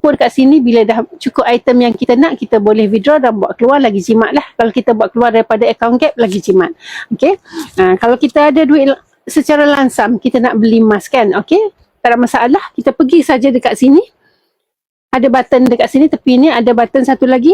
kumpul kat sini. Bila dah cukup item yang kita nak, kita boleh withdraw dan buat keluar, lagi jimat lah. Kalau kita buat keluar daripada account gap, lagi jimat. Okay. Kalau kita ada duit secara langsam, kita nak beli emas kan, okay, tak ada masalah. Kita pergi saja dekat sini. Ada button dekat sini, tepi ni ada button satu lagi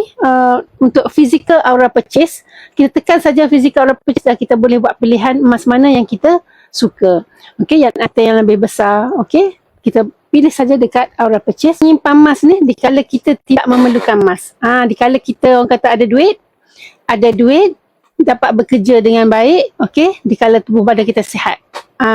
untuk physical aura purchase. Kita tekan saja physical aura purchase dan kita boleh buat pilihan emas mana yang kita suka. Okey, yang ada yang lebih besar. Okey, kita pilih saja dekat aura purchase. Nyimpan emas ni dikala kita tidak memerlukan emas. Dikala kita orang kata ada duit, dapat bekerja dengan baik. Okey, dikala tubuh badan kita sihat.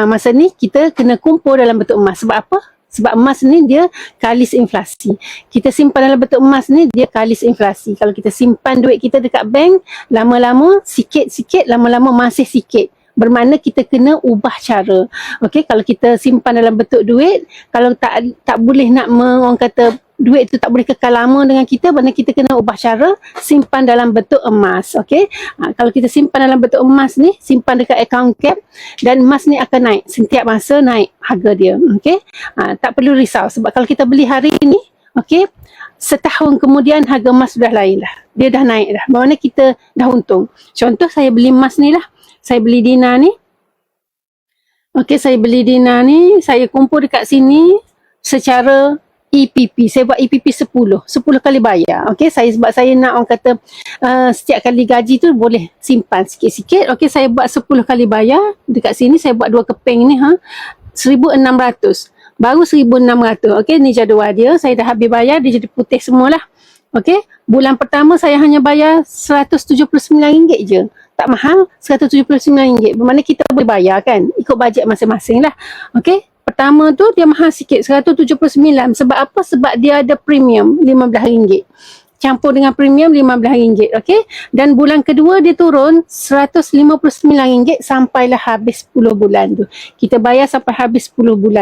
Masa ni kita kena kumpul dalam bentuk emas. Sebab apa? Sebab emas ni dia kalis inflasi. Kita simpan dalam bentuk emas ni, dia kalis inflasi. Kalau kita simpan duit kita dekat bank, lama-lama sikit-sikit, lama-lama masih sikit. Bermakna kita kena ubah cara. Okey, kalau kita simpan dalam bentuk duit, kalau tak boleh nak orang kata duit tu tak boleh kekal lama dengan kita, maknanya kita kena ubah cara, simpan dalam bentuk emas. Okey, kalau kita simpan dalam bentuk emas ni, simpan dekat account gap, dan emas ni akan naik setiap masa, naik harga dia. Okey, tak perlu risau sebab kalau kita beli hari ni, okey, setahun kemudian harga emas sudah lain lah, dia dah naik dah, maknanya kita dah untung. Contoh saya beli emas ni lah, saya beli dinar ni. Okey, saya beli dinar ni, saya kumpul dekat sini secara EPP. Saya buat EPP 10 kali bayar. Okey, sebab saya nak orang kata setiap kali gaji tu boleh simpan sikit-sikit. Okey, saya buat 10 kali bayar. Dekat sini saya buat 2 keping ni, 1,600. Baru 1,600. Okey, ni jadual dia. Saya dah habis bayar, dia jadi putih semualah. Okey, bulan pertama saya hanya bayar RM179 je. Tak mahal, RM179. Bermakna kita boleh bayar kan, ikut bajet masing-masing lah. Okey, pertama tu dia mahal sikit, RM179. Sebab apa? Sebab dia ada premium RM15. Campur dengan premium RM15. Okey, dan bulan kedua dia turun RM159 sampailah habis 10 bulan tu. Kita bayar sampai habis 10 bulan.